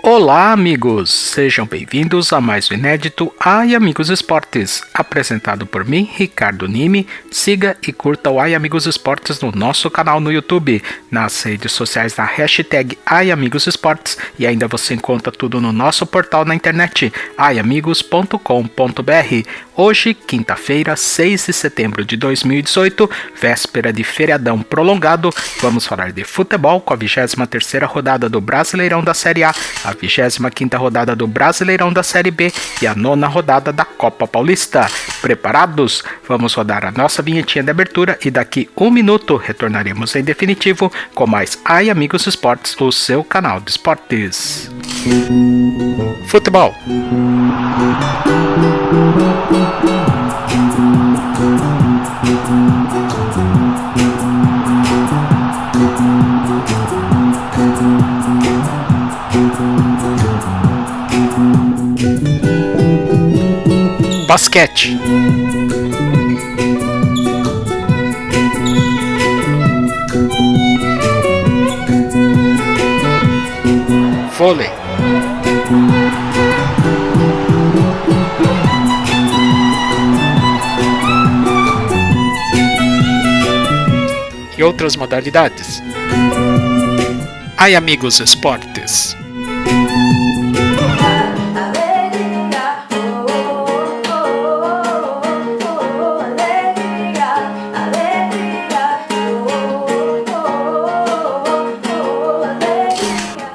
Olá, amigos! Sejam bem-vindos a mais um inédito Ai Amigos Esportes, apresentado por mim, Ricardo Nime. Siga e curta o Ai Amigos Esportes no nosso canal no YouTube, nas redes sociais na hashtag Ai Amigos Esportes, e ainda você encontra tudo no nosso portal na internet, aiamigos.com.br. Hoje, quinta-feira, 6 de setembro de 2018, véspera de feriadão prolongado, vamos falar de futebol com a 23ª rodada do Brasileirão da Série A, a 25ª rodada do Brasileirão da Série B e a 9ª rodada da Copa Paulista. Preparados? Vamos rodar a nossa vinhetinha de abertura e daqui um minuto retornaremos em definitivo com mais Ai Amigos Esportes, o seu canal de esportes. Futebol. Basquete. Vôlei. E outras modalidades. Ai Amigos Esportes.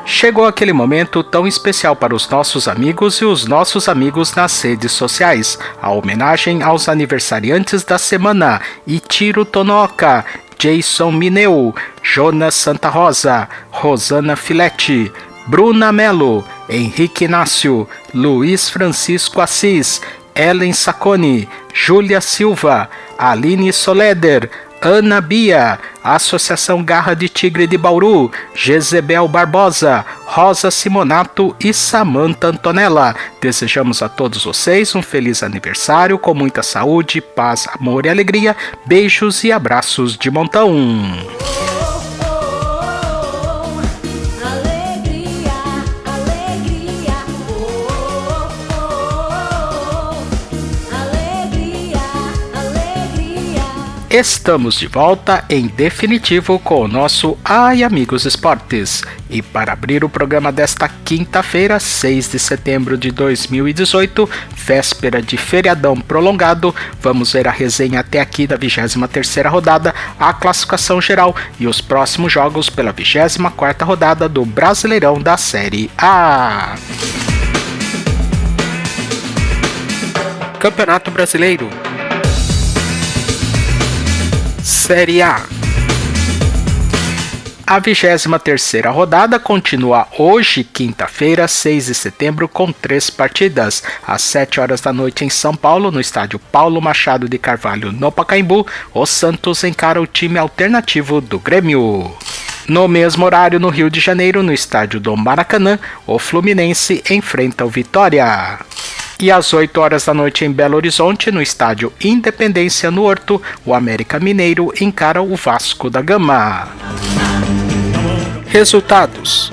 Chegou aquele momento tão especial para os nossos amigos e os nossos amigos nas redes sociais. A homenagem aos aniversariantes da semana: Ichiro Tonoka, Jason Mineu, Jonas Santa Rosa, Rosana Filete, Bruna Mello, Henrique Inácio, Luiz Francisco Assis, Ellen Sacconi, Júlia Silva, Aline Soleder, Ana Bia, Associação Garra de Tigre de Bauru, Jezebel Barbosa, Rosa Simonato e Samantha Antonella. Desejamos a todos vocês um feliz aniversário com muita saúde, paz, amor e alegria. Beijos e abraços de montão. Estamos de volta em definitivo com o nosso Ai Amigos Esportes. E para abrir o programa desta quinta-feira, 6 de setembro de 2018, véspera de feriadão prolongado, vamos ver a resenha até aqui da 23ª rodada, a classificação geral e os próximos jogos pela 24ª rodada do Brasileirão da Série A. Campeonato Brasileiro. Série A. A 23ª rodada continua hoje, quinta-feira, 6 de setembro, com 3 partidas. Às 7 horas da noite em São Paulo, no estádio Paulo Machado de Carvalho, no Pacaembu, o Santos encara o time alternativo do Grêmio. No mesmo horário, no Rio de Janeiro, no estádio do Maracanã, o Fluminense enfrenta o Vitória. E às 8 horas da noite em Belo Horizonte, no estádio Independência no Horto, o América Mineiro encara o Vasco da Gama. Resultados.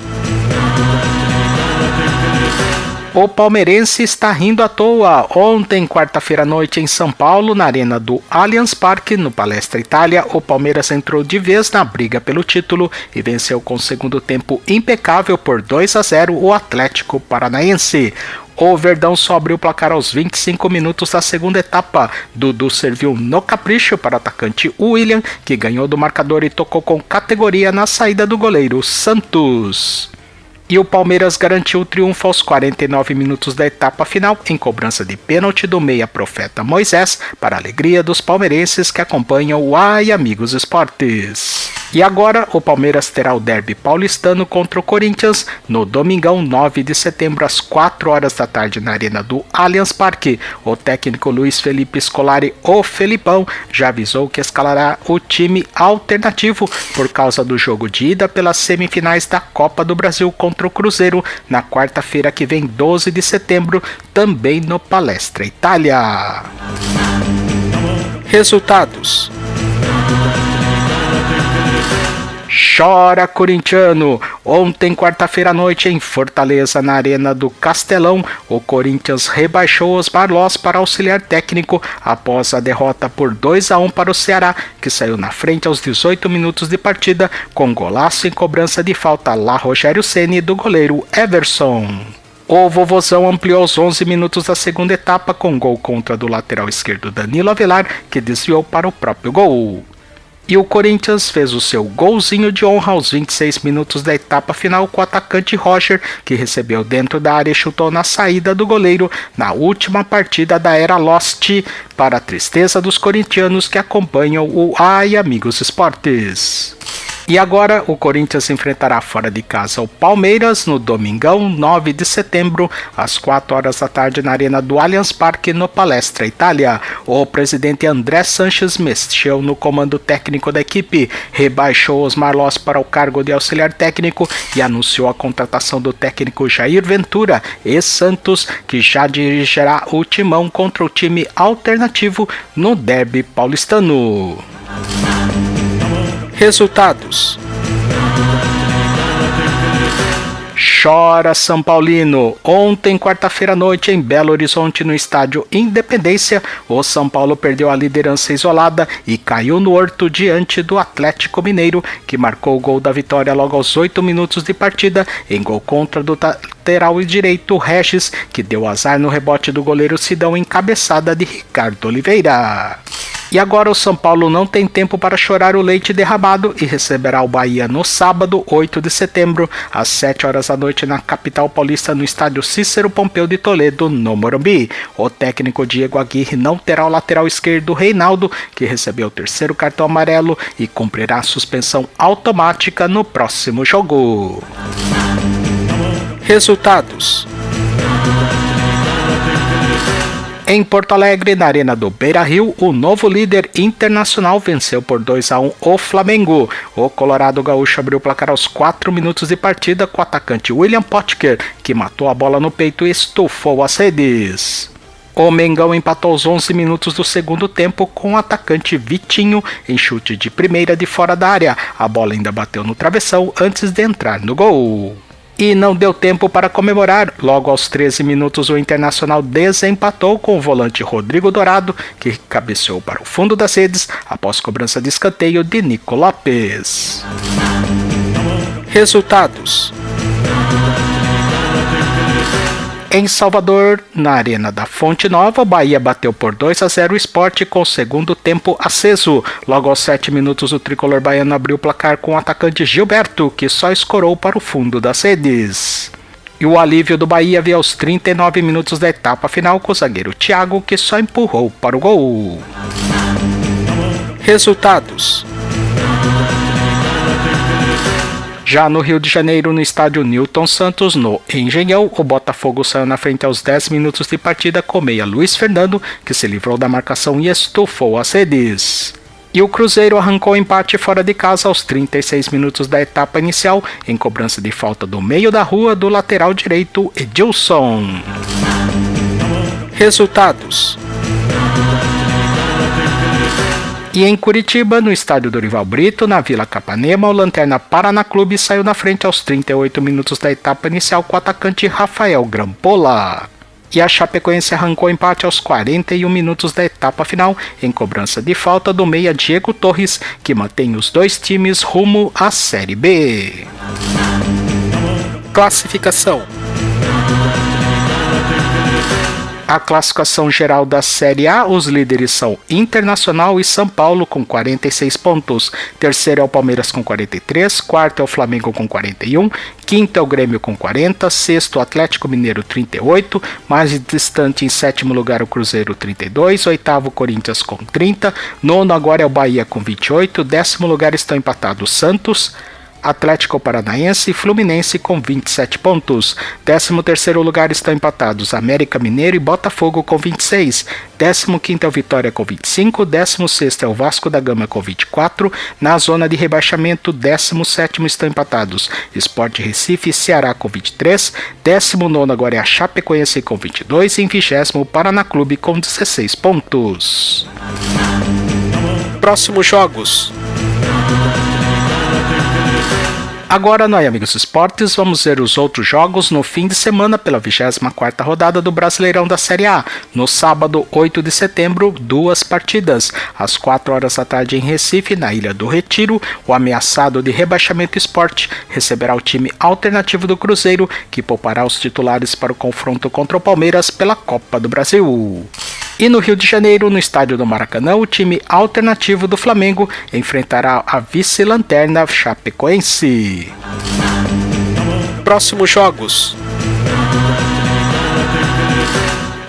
O palmeirense está rindo à toa. Ontem, quarta-feira à noite, em São Paulo, na arena do Allianz Parque, no Palestra Itália, o Palmeiras entrou de vez na briga pelo título e venceu com segundo tempo impecável por 2-0 o Atlético Paranaense. O Verdão só abriu o placar aos 25 minutos da segunda etapa. Dudu serviu no capricho para o atacante William, que ganhou do marcador e tocou com categoria na saída do goleiro Santos. E o Palmeiras garantiu o triunfo aos 49 minutos da etapa final, em cobrança de pênalti do meia Profeta Moisés, para a alegria dos palmeirenses que acompanham o Ai Amigos Esportes. E agora o Palmeiras terá o derby paulistano contra o Corinthians no domingão 9 de setembro às 4 horas da tarde na arena do Allianz Parque. O técnico Luiz Felipe Scolari, o Felipão, já avisou que escalará o time alternativo por causa do jogo de ida pelas semifinais da Copa do Brasil contra o Cruzeiro na quarta-feira que vem, 12 de setembro, também no Palestra Itália. Resultados. Chora corintiano! Ontem, quarta-feira à noite, em Fortaleza, na Arena do Castelão, o Corinthians rebaixou os Marlós para auxiliar técnico após a derrota por 2-1 para o Ceará, que saiu na frente aos 18 minutos de partida, com golaço em cobrança de falta lá Rogério Ceni do goleiro Everson. O Vovozão ampliou aos 11 minutos da segunda etapa com gol contra do lateral esquerdo Danilo Avelar, que desviou para o próprio gol. E o Corinthians fez o seu golzinho de honra aos 26 minutos da etapa final com o atacante Roger, que recebeu dentro da área e chutou na saída do goleiro na última partida da era Lost, para a tristeza dos corintianos que acompanham o Ai Amigos Esportes. E agora o Corinthians enfrentará fora de casa o Palmeiras no domingão 9 de setembro, às 4 horas da tarde na Arena do Allianz Parque, no Palestra Itália. O presidente André Sanches mexeu no comando técnico da equipe, rebaixou os Marlós para o cargo de auxiliar técnico e anunciou a contratação do técnico Jair Ventura, ex-Santos, que já dirigirá o timão contra o time alternativo no derby paulistano. Resultados. Chora São Paulino! Ontem, quarta-feira à noite, em Belo Horizonte, no estádio Independência, o São Paulo perdeu a liderança isolada e caiu no horto diante do Atlético Mineiro, que marcou o gol da vitória logo aos 8 minutos de partida, em gol contra do lateral direito Regis, que deu azar no rebote do goleiro Sidão em cabeçada de Ricardo Oliveira. E agora o São Paulo não tem tempo para chorar o leite derramado e receberá o Bahia no sábado, 8 de setembro, às 7 horas da noite na capital paulista, no estádio Cícero Pompeu de Toledo, no Morumbi. O técnico Diego Aguirre não terá o lateral esquerdo Reinaldo, que recebeu o terceiro cartão amarelo e cumprirá a suspensão automática no próximo jogo. Resultados. Em Porto Alegre, na Arena do Beira-Rio, o novo líder internacional venceu por 2-1 o Flamengo. O Colorado Gaúcho abriu o placar aos 4 minutos de partida com o atacante William Potker, que matou a bola no peito e estufou as redes. O Mengão empatou aos 11 minutos do segundo tempo com o atacante Vitinho em chute de primeira de fora da área. A bola ainda bateu no travessão antes de entrar no gol. E não deu tempo para comemorar. Logo aos 13 minutos o Internacional desempatou com o volante Rodrigo Dourado, que cabeceou para o fundo das redes após cobrança de escanteio de Nico Lopes. Resultados. Em Salvador, na Arena da Fonte Nova, o Bahia bateu por 2-0 o Sport com o segundo tempo aceso. Logo aos 7 minutos, o tricolor baiano abriu o placar com o atacante Gilberto, que só escorou para o fundo das redes. E o alívio do Bahia veio aos 39 minutos da etapa final com o zagueiro Thiago, que só empurrou para o gol. Resultados. Já no Rio de Janeiro, no estádio Newton Santos, no Engenhão, o Botafogo saiu na frente aos 10 minutos de partida com meia Luiz Fernando, que se livrou da marcação e estufou as redes. E o Cruzeiro arrancou o empate fora de casa aos 36 minutos da etapa inicial, em cobrança de falta do meio da rua do lateral direito Edilson. Resultados. E em Curitiba, no estádio Dorival Brito, na Vila Capanema, o Lanterna Paraná Clube saiu na frente aos 38 minutos da etapa inicial com o atacante Rafael Grampola. E a Chapecoense arrancou empate aos 41 minutos da etapa final, em cobrança de falta do meia Diego Torres, que mantém os dois times rumo à Série B. Classificação. A classificação geral da Série A, os líderes são Internacional e São Paulo com 46 pontos. Terceiro é o Palmeiras com 43, quarto é o Flamengo com 41, quinto é o Grêmio com 40, sexto o Atlético Mineiro 38, mais distante em sétimo lugar o Cruzeiro 32, oitavo o Corinthians com 30, nono agora é o Bahia com 28, décimo lugar estão empatados Santos, Atlético Paranaense e Fluminense com 27 pontos. 13º lugar estão empatados América Mineiro e Botafogo com 26. 15º é o Vitória com 25. 16º é o Vasco da Gama com 24. Na zona de rebaixamento, 17º estão empatados Sport Recife e Ceará com 23. 19º agora é a Chapecoense com 22. E em 20º o Paraná Clube com 16 pontos. Próximos jogos. Agora, no Amigos Esportes, vamos ver os outros jogos no fim de semana pela 24ª rodada do Brasileirão da Série A. No sábado, 8 de setembro, 2 partidas. Às 4 horas da tarde em Recife, na Ilha do Retiro, o ameaçado de rebaixamento Sport receberá o time alternativo do Cruzeiro, que poupará os titulares para o confronto contra o Palmeiras pela Copa do Brasil. E no Rio de Janeiro, no estádio do Maracanã, o time alternativo do Flamengo enfrentará a vice-lanterna Chapecoense. Próximos jogos.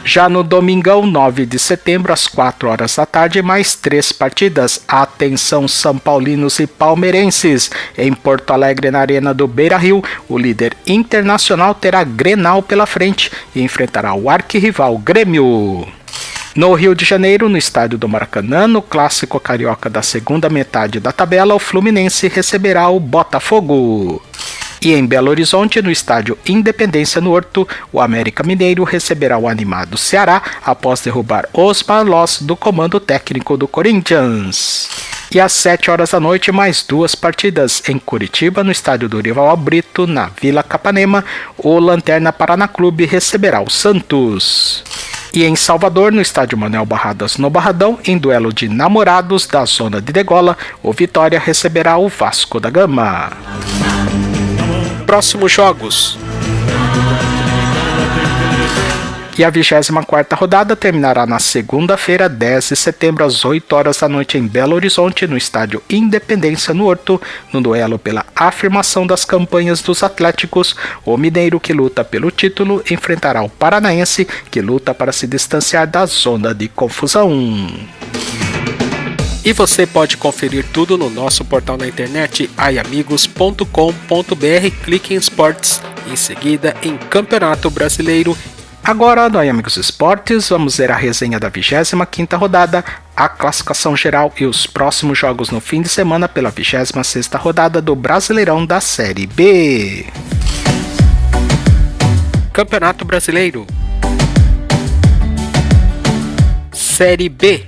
Já no domingão, 9 de setembro, às 4 horas da tarde, mais 3 partidas. Atenção, São Paulinos e palmeirenses. Em Porto Alegre, na Arena do Beira-Rio, o líder Internacional terá Grenal pela frente e enfrentará o arquirrival Grêmio. No Rio de Janeiro, no estádio do Maracanã, no clássico carioca da segunda metade da tabela, o Fluminense receberá o Botafogo. E em Belo Horizonte, no estádio Independência no Horto, o América Mineiro receberá o animado Ceará após derrubar os Malós do comando técnico do Corinthians. E às 7 horas da noite, mais 2 partidas. Em Curitiba, no estádio Dorival Brito, na Vila Capanema, o Lanterna Paraná Clube receberá o Santos. E em Salvador, no estádio Manuel Barradas, no Barradão, em duelo de namorados da zona de Degola, o Vitória receberá o Vasco da Gama. Próximos jogos. E a 24ª rodada terminará na segunda-feira, 10 de setembro, às 8 horas da noite, em Belo Horizonte, no estádio Independência no Horto, no duelo pela afirmação das campanhas dos Atléticos. O Mineiro, que luta pelo título, enfrentará o Paranaense, que luta para se distanciar da zona de confusão. E você pode conferir tudo no nosso portal na internet aiamigos.com.br, clique em Esportes, em seguida em Campeonato Brasileiro. Agora, no Amigos Esportes, vamos ver a resenha da 25ª rodada, a classificação geral e os próximos jogos no fim de semana pela 26ª rodada do Brasileirão da Série B. Campeonato Brasileiro. Série B.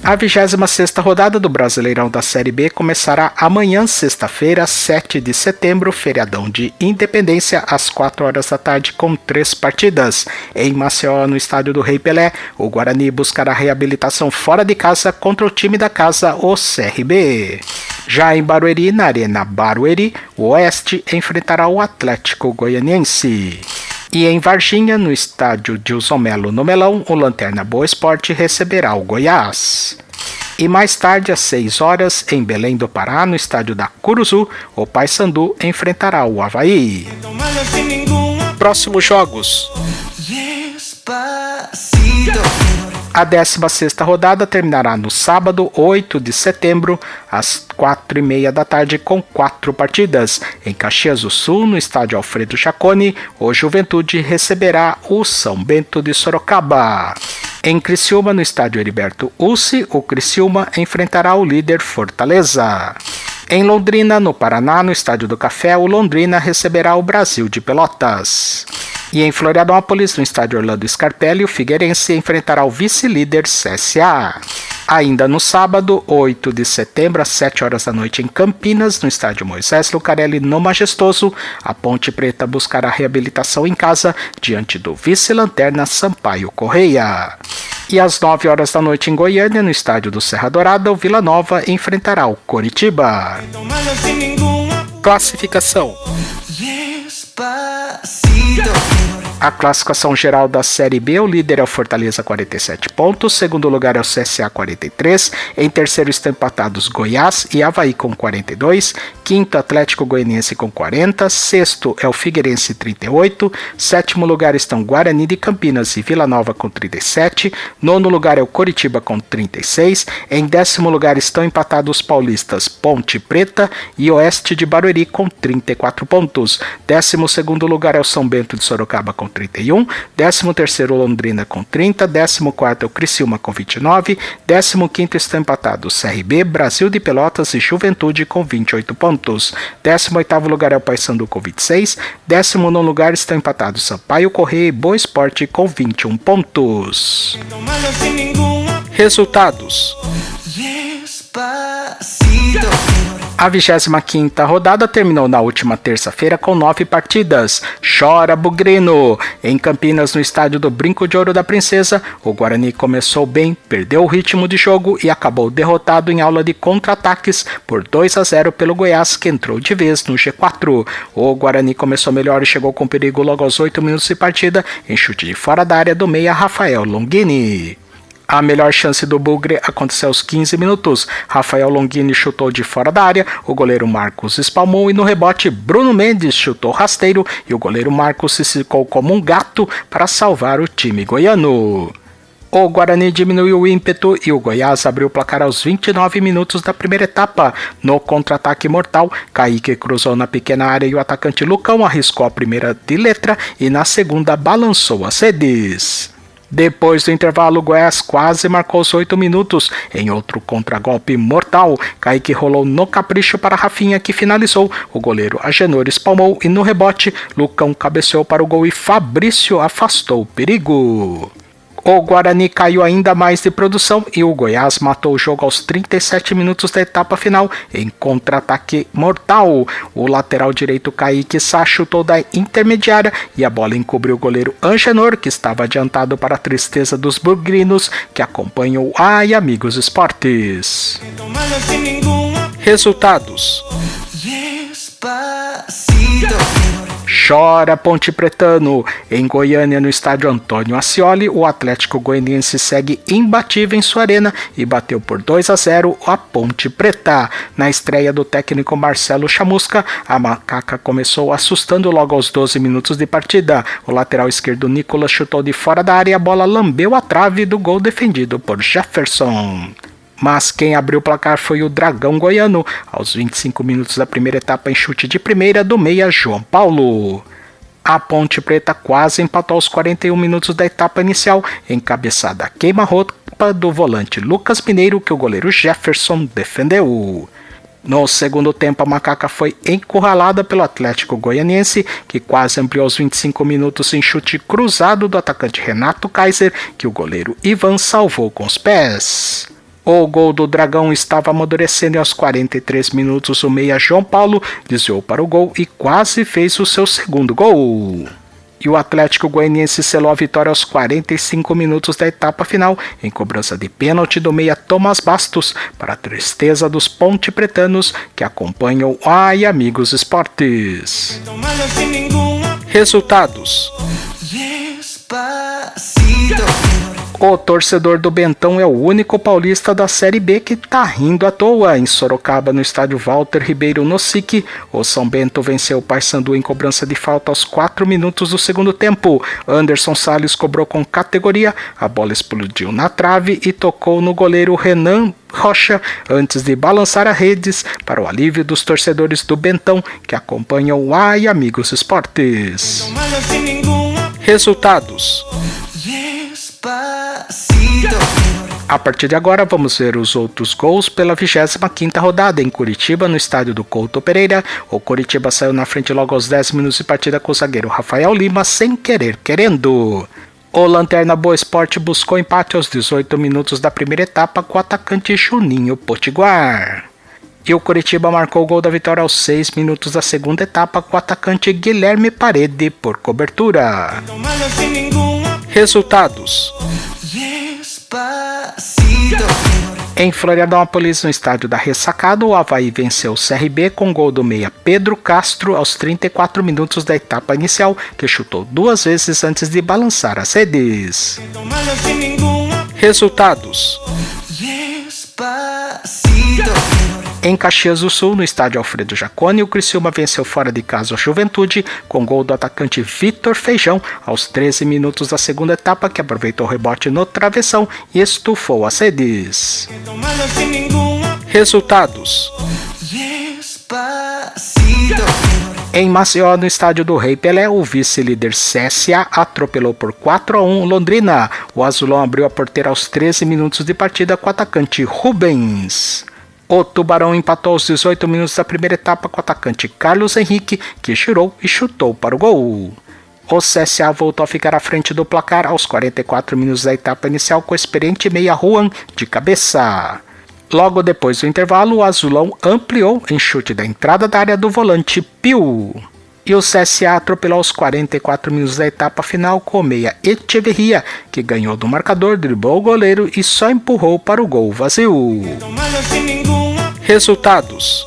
A 26ª rodada do Brasileirão da Série B começará amanhã, sexta-feira, 7 de setembro, feriadão de Independência, às 4 horas da tarde, com 3 partidas. Em Maceió, no estádio do Rei Pelé, o Guarani buscará reabilitação fora de casa contra o time da casa, o CRB. Já em Barueri, na Arena Barueri, o Oeste enfrentará o Atlético Goianiense. E em Varginha, no estádio Dilson Melo no Melão, o Lanterna Boa Esporte receberá o Goiás. E mais tarde, às 6 horas, em Belém do Pará, no estádio da Curuzu, o Paysandu enfrentará o Avaí. Próximos jogos. A 16ª rodada terminará no sábado, 8 de setembro, às 4h30 da tarde, com 4 partidas. Em Caxias do Sul, no estádio Alfredo Jaconi, o Juventude receberá o São Bento de Sorocaba. Em Criciúma, no estádio Heriberto Ussi, o Criciúma enfrentará o líder Fortaleza. Em Londrina, no Paraná, no estádio do Café, o Londrina receberá o Brasil de Pelotas. E em Florianópolis, no estádio Orlando Scarpelli, o Figueirense enfrentará o vice-líder CSA. Ainda no sábado, 8 de setembro, às 7 horas da noite, em Campinas, no estádio Moisés Lucarelli, no Majestoso, a Ponte Preta buscará reabilitação em casa diante do vice-lanterna Sampaio Correia. E às 9 horas da noite, em Goiânia, no estádio do Serra Dourada, o Vila Nova enfrentará o Coritiba. Classificação. A classificação geral da Série B, o líder é o Fortaleza, 47 pontos, segundo lugar é o CSA, 43, em terceiro estão empatados Goiás e Avaí com 42, quinto Atlético Goianiense com 40, sexto é o Figueirense, 38, sétimo lugar estão Guarani de Campinas e Vila Nova com 37, nono lugar é o Coritiba com 36, em décimo lugar estão empatados os paulistas Ponte Preta e Oeste de Barueri com 34 pontos, décimo segundo lugar é o São Bento de Sorocaba com 31, 13º Londrina com 30, 14º é o Criciúma com 29, 15º estão empatados CRB, Brasil de Pelotas e Juventude com 28 pontos, 18º lugar é o Paysandu com 26, 19º lugar estão empatados Sampaio Correia e Boa Esporte com 21 pontos. Resultados. A 25ª rodada terminou na última terça-feira com 9 partidas. Chora Bugrino! Em Campinas, no estádio do Brinco de Ouro da Princesa, o Guarani começou bem, perdeu o ritmo de jogo e acabou derrotado em aula de contra-ataques por 2-0 pelo Goiás, que entrou de vez no G4. O Guarani começou melhor e chegou com perigo logo aos 8 minutos de partida, em chute de fora da área do meia Rafael Longini. A melhor chance do Bugre aconteceu aos 15 minutos. Rafael Longini chutou de fora da área, o goleiro Marcos espalmou e no rebote Bruno Mendes chutou rasteiro e o goleiro Marcos se secou como um gato para salvar o time goiano. O Guarani diminuiu o ímpeto e o Goiás abriu o placar aos 29 minutos da primeira etapa. No contra-ataque mortal, Kaique cruzou na pequena área e o atacante Lucão arriscou a primeira de letra e na segunda balançou as redes. Depois do intervalo, o Goiás quase marcou os 8 minutos. Em outro contragolpe mortal, Kaique rolou no capricho para Rafinha, que finalizou. O goleiro Agenor espalmou e no rebote, Lucão cabeceou para o gol e Fabrício afastou o perigo. O Guarani caiu ainda mais de produção e o Goiás matou o jogo aos 37 minutos da etapa final em contra-ataque mortal. O lateral direito Kaique Sá chutou da intermediária e a bola encobriu o goleiro Angenor, que estava adiantado para a tristeza dos bugrinos que acompanham o Ai Amigos Esportes. Resultados: Chora Ponte Pretano. Em Goiânia, no estádio Antônio Ascioli, o Atlético Goianiense segue imbatível em sua arena e bateu por 2-0 a Ponte Preta. Na estreia do técnico Marcelo Chamusca, a Macaca começou assustando logo aos 12 minutos de partida. O lateral esquerdo Nicolas chutou de fora da área e a bola lambeu a trave do gol defendido por Jefferson. Mas quem abriu o placar foi o Dragão Goiano, aos 25 minutos da primeira etapa em chute de primeira do meia João Paulo. A Ponte Preta quase empatou aos 41 minutos da etapa inicial, encabeçada a queima-roupa do volante Lucas Mineiro, que o goleiro Jefferson defendeu. No segundo tempo, a Macaca foi encurralada pelo Atlético Goianiense, que quase ampliou aos 25 minutos em chute cruzado do atacante Renato Kaiser, que o goleiro Ivan salvou com os pés. O gol do Dragão estava amadurecendo e aos 43 minutos o meia João Paulo desviou para o gol e quase fez o seu segundo gol. E o Atlético Goianiense selou a vitória aos 45 minutos da etapa final em cobrança de pênalti do meia Thomas Bastos, para a tristeza dos ponte-pretanos que acompanham o Ai Amigos Esportes. Resultados: o torcedor do Bentão é o único paulista da Série B que tá rindo à toa. Em Sorocaba, no estádio Walter Ribeiro Nocic, o São Bento venceu o Paysandu em cobrança de falta aos 4 minutos do segundo tempo. Anderson Salles cobrou com categoria, a bola explodiu na trave e tocou no goleiro Renan Rocha antes de balançar as redes, para o alívio dos torcedores do Bentão que acompanham o Ai Amigos Esportes. Resultados: a partir de agora vamos ver os outros gols pela 25ª rodada. Em Curitiba, no estádio do Couto Pereira, o Curitiba saiu na frente logo aos 10 minutos de partida com o zagueiro Rafael Lima sem querer querendo. O Lanterna Boa Esporte buscou empate aos 18 minutos da primeira etapa com o atacante Juninho Potiguar. E o Curitiba marcou o gol da vitória aos 6 minutos da segunda etapa com o atacante Guilherme Parede por cobertura. Resultados: em Florianópolis, no estádio da Ressacada, o Avaí venceu o CRB com gol do meia Pedro Castro aos 34 minutos da etapa inicial, que chutou 2 vezes antes de balançar as redes. Resultados: em Caxias do Sul, no estádio Alfredo Jaconi, o Criciúma venceu fora de casa o Juventude com gol do atacante Vitor Feijão aos 13 minutos da segunda etapa, que aproveitou o rebote no travessão e estufou as redes. Resultados: em Maceió, no estádio do Rei Pelé, o vice-líder CSA atropelou por 4-1 Londrina. O azulão abriu a porteira aos 13 minutos de partida com o atacante Rubens. O Tubarão empatou aos 18 minutos da primeira etapa com o atacante Carlos Henrique, que girou e chutou para o gol. O CSA voltou a ficar à frente do placar aos 44 minutos da etapa inicial com o experiente meia Juan de cabeça. Logo depois do intervalo, o Azulão ampliou em chute da entrada da área do volante Piu. E o CSA atropelou aos 44 minutos da etapa final com o meia Echeverria, que ganhou do marcador, driblou o goleiro e só empurrou para o gol vazio. Resultados: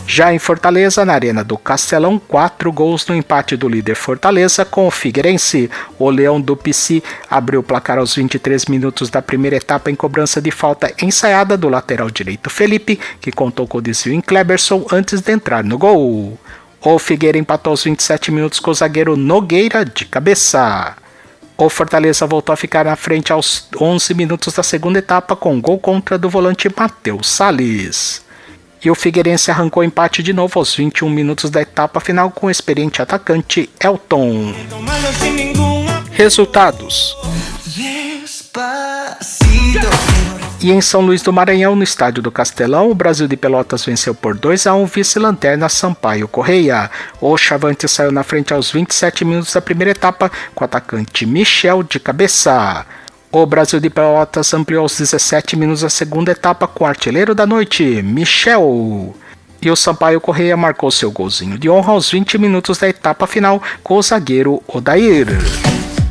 já em Fortaleza, na Arena do Castelão, 4 gols no empate do líder Fortaleza com o Figueirense. O Leão do Pici abriu o placar aos 23 minutos da primeira etapa em cobrança de falta ensaiada do lateral direito Felipe, que contou com o desvio em Kleberson antes de entrar no gol. O Figueira empatou aos 27 minutos com o zagueiro Nogueira de cabeça. O Fortaleza voltou a ficar na frente aos 11 minutos da segunda etapa com gol contra do volante Matheus Salles. E o Figueirense arrancou empate de novo aos 21 minutos da etapa final com o experiente atacante Elton. Resultados: e em São Luís do Maranhão, no estádio do Castelão, o Brasil de Pelotas venceu por 2-1 o vice-lanterna Sampaio Correia. O Chavante saiu na frente aos 27 minutos da primeira etapa com o atacante Michel de cabeça. O Brasil de Pelotas ampliou aos 17 minutos da segunda etapa com o artilheiro da noite, Michel. E o Sampaio Correia marcou seu golzinho de honra aos 20 minutos da etapa final com o zagueiro Odair.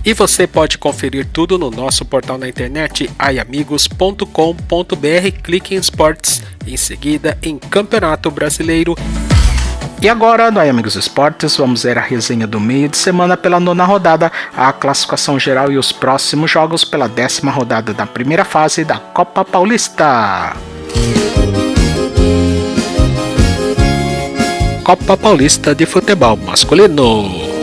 E você pode conferir tudo no nosso portal na internet aiamigos.com.br, clique em esportes, em seguida em Campeonato Brasileiro. E agora, no Ai Amigos Esportes, vamos ver a resenha do meio de semana pela 9ª rodada, a classificação geral e os próximos jogos pela 10ª rodada da primeira fase da Copa Paulista. Copa Paulista de Futebol Masculino.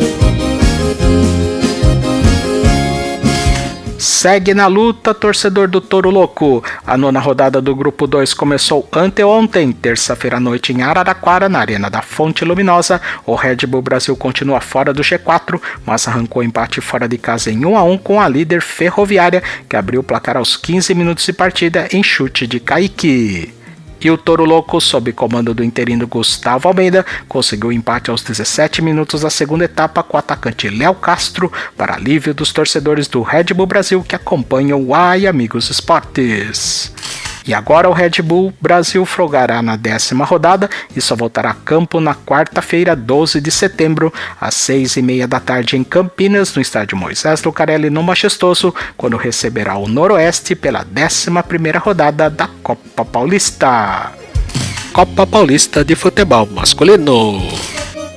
Segue na luta, torcedor do Touro Louco. A 9ª rodada do Grupo 2 começou anteontem, terça-feira à noite em Araraquara, na Arena da Fonte Luminosa. O Red Bull Brasil continua fora do G4, mas arrancou empate fora de casa em 1-1 com a líder Ferroviária, que abriu o placar aos 15 minutos de partida em chute de Kaique. E o Touro Louco, sob comando do interino Gustavo Almeida, conseguiu o empate aos 17 minutos da segunda etapa com o atacante Léo Castro, para alívio dos torcedores do Red Bull Brasil que acompanham o Ai Amigos Esportes. E agora o Red Bull Brasil folgará na 10ª rodada e só voltará a campo na quarta-feira, 12 de setembro, às 6h30 da tarde em Campinas, no estádio Moisés Lucarelli, no Majestoso, quando receberá o Noroeste pela 11ª rodada da Copa Paulista. Copa Paulista de Futebol Masculino.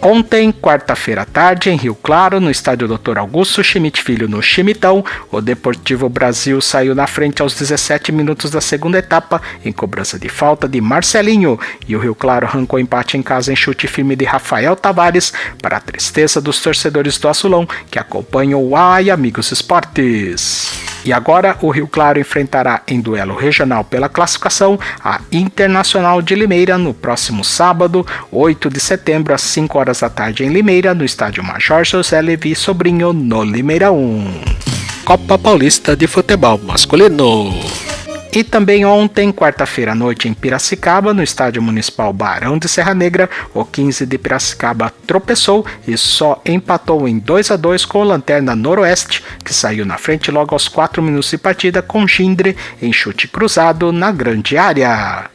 Ontem, quarta-feira à tarde, em Rio Claro, no estádio Dr. Augusto Schmidt Filho, no Chimitão, o Deportivo Brasil saiu na frente aos 17 minutos da segunda etapa, em cobrança de falta de Marcelinho, e o Rio Claro arrancou empate em casa em chute firme de Rafael Tavares, para a tristeza dos torcedores do Azulão, que acompanham o Ai Amigos Esportes. E agora o Rio Claro enfrentará em duelo regional pela classificação a Internacional de Limeira no próximo sábado, 8 de setembro, às 5 horas da tarde em Limeira, no estádio Major José Levi Sobrinho, no Limeirão. Copa Paulista de Futebol Masculino. E também ontem, quarta-feira à noite, em Piracicaba, no estádio municipal Barão de Serra Negra, o 15 de Piracicaba tropeçou e só empatou em 2-2 com o Lanterna Noroeste, que saiu na frente logo aos 4 minutos de partida com Gindre em chute cruzado na grande área.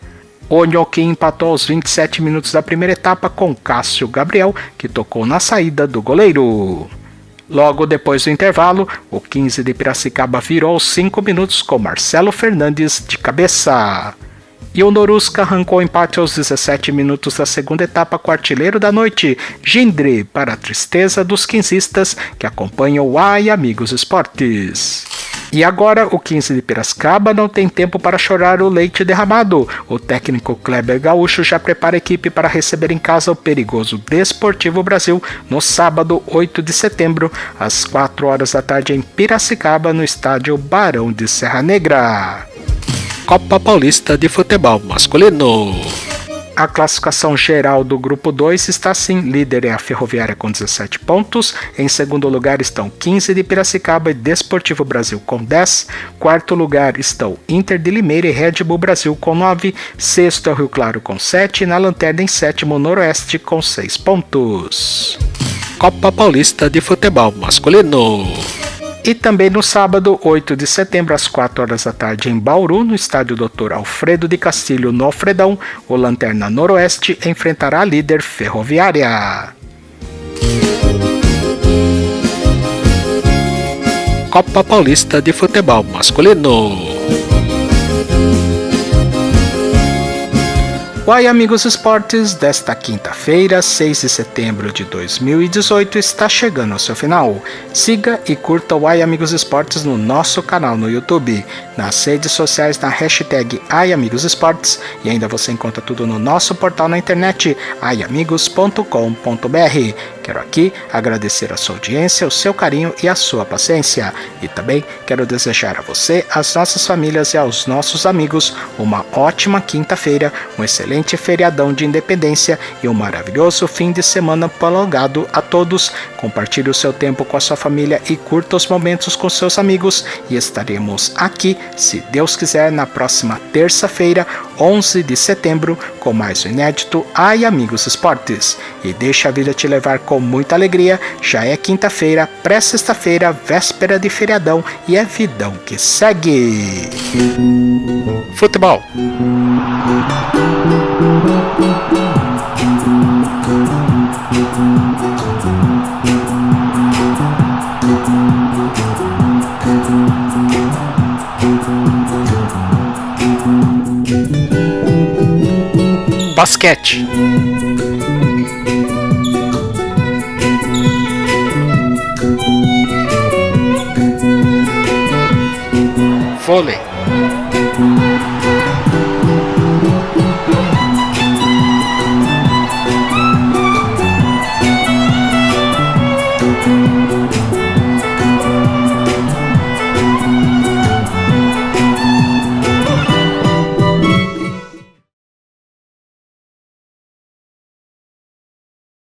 O Nhoquim empatou aos 27 minutos da primeira etapa com Cássio Gabriel, que tocou na saída do goleiro. Logo depois do intervalo, o 15 de Piracicaba virou aos 5 minutos com Marcelo Fernandes de cabeça. E o Norusca arrancou empate aos 17 minutos da segunda etapa com o artilheiro da noite, Gindre, para a tristeza dos quinzistas que acompanham o Ai Amigos Esportes. E agora o 15 de Piracicaba não tem tempo para chorar o leite derramado. O técnico Kleber Gaúcho já prepara a equipe para receber em casa o perigoso Desportivo Brasil no sábado 8 de setembro, às 4 horas da tarde em Piracicaba, no estádio Barão de Serra Negra. Copa Paulista de Futebol Masculino. A classificação geral do Grupo 2 está assim: líder é a Ferroviária com 17 pontos, em segundo lugar estão 15 de Piracicaba e Desportivo Brasil com 10, quarto lugar estão Inter de Limeira e Red Bull Brasil com 9, sexto é o Rio Claro com 7 e na lanterna em sétimo Noroeste com 6 pontos. Copa Paulista de Futebol Masculino. E também no sábado, 8 de setembro, às 4 horas da tarde, em Bauru, no estádio Dr. Alfredo de Castilho, no Alfredão, o Lanterna Noroeste enfrentará a líder Ferroviária. Copa Paulista de Futebol Masculino. O Amigos Esportes desta quinta-feira, 6 de setembro de 2018, está chegando ao seu final. Siga e curta o Amigos Esportes no nosso canal no YouTube, nas redes sociais na hashtag #AmigosEsportes e ainda você encontra tudo no nosso portal na internet aiamigos.com.br. Quero aqui agradecer a sua audiência, o seu carinho e a sua paciência. E também quero desejar a você, às nossas famílias e aos nossos amigos uma ótima quinta-feira, um excelente feriadão de independência e um maravilhoso fim de semana prolongado a todos. Compartilhe o seu tempo com a sua família e curta os momentos com seus amigos. E estaremos aqui, se Deus quiser, na próxima terça-feira, 11 de setembro, com mais um inédito Amigos Esportes. E deixa a vida te levar com muita alegria. Já é quinta-feira, pré-sexta-feira, véspera de feriadão e é vidão que segue. Futebol. Basquete. Vôlei.